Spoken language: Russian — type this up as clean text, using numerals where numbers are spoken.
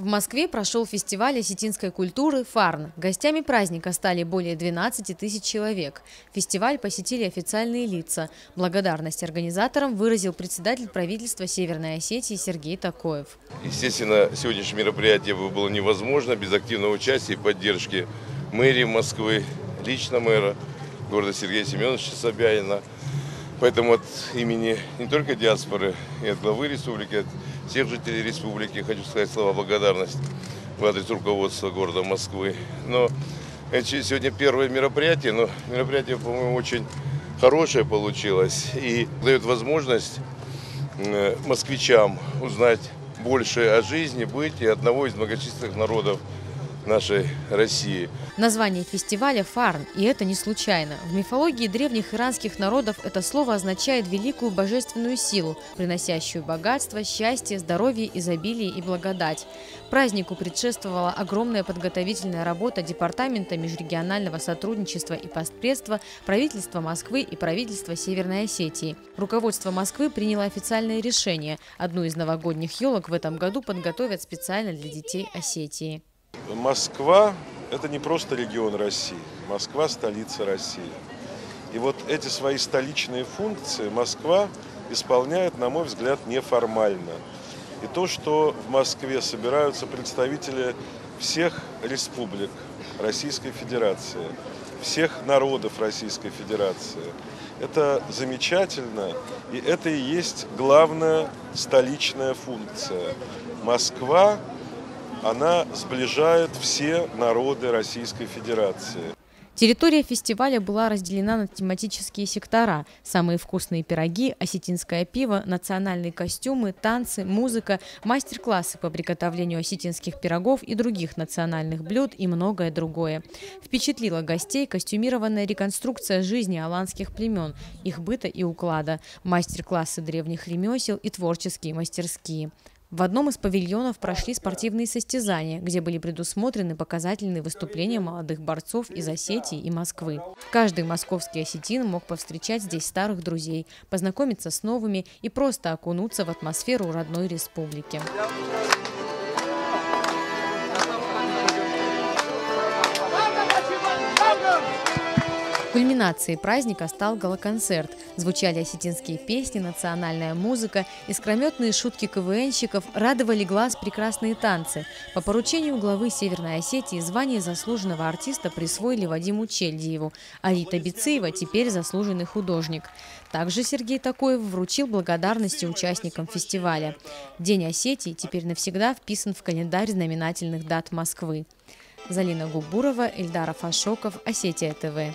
Москве прошел фестиваль осетинской культуры «Фарн». Гостями праздника стали более 12 тысяч человек. Фестиваль посетили официальные лица. Благодарность организаторам выразил председатель правительства Северной Осетии Сергей Такоев. Естественно, сегодняшнее мероприятие было невозможно без активного участия и поддержки мэрии Москвы, лично мэра города Сергея Семеновича Собянина. Поэтому от имени не только диаспоры и от главы республики, от всех жителей республики хочу сказать слова благодарности в адрес руководства города Москвы. Но это сегодня первое мероприятие, но мероприятие, по-моему, очень хорошее получилось и дает возможность москвичам узнать больше о жизни, бытии одного из многочисленных народов нашей России. Название фестиваля «Фарн», и это не случайно. В мифологии древних иранских народов это слово означает великую божественную силу, приносящую богатство, счастье, здоровье, изобилие и благодать. Празднику предшествовала огромная подготовительная работа Департамента межрегионального сотрудничества и постпредства, правительства Москвы и правительства Северной Осетии. Руководство Москвы приняло официальное решение. Одну из новогодних елок в этом году подготовят специально для детей Осетии. Москва – это не просто регион России. Москва – столица России. И вот эти свои столичные функции Москва исполняет, на мой взгляд, неформально. И то, что в Москве собираются представители всех республик Российской Федерации, всех народов Российской Федерации, это замечательно, и это и есть главная столичная функция. Москва она сближает все народы Российской Федерации. Территория фестиваля была разделена на тематические сектора. Самые вкусные пироги, осетинское пиво, национальные костюмы, танцы, музыка, мастер-классы по приготовлению осетинских пирогов и других национальных блюд и многое другое. Впечатлила гостей костюмированная реконструкция жизни аланских племен, их быта и уклада, мастер-классы древних ремесел и творческие мастерские. В одном из павильонов прошли спортивные состязания, где были предусмотрены показательные выступления молодых борцов из Осетии и Москвы. Каждый московский осетин мог повстречать здесь старых друзей, познакомиться с новыми и просто окунуться в атмосферу родной республики. Кульминацией праздника стал гала-концерт. Звучали осетинские песни, национальная музыка, искрометные шутки КВНщиков, радовали глаз прекрасные танцы. По поручению главы Северной Осетии звание заслуженного артиста присвоили Вадиму Чельдиеву, а Рита Бицеева теперь заслуженный художник. Также Сергей Такоев вручил благодарности участникам фестиваля. День Осетии теперь навсегда вписан в календарь знаменательных дат Москвы. Залина Губурова, Эльдар Афашоков, Осетия ТВ.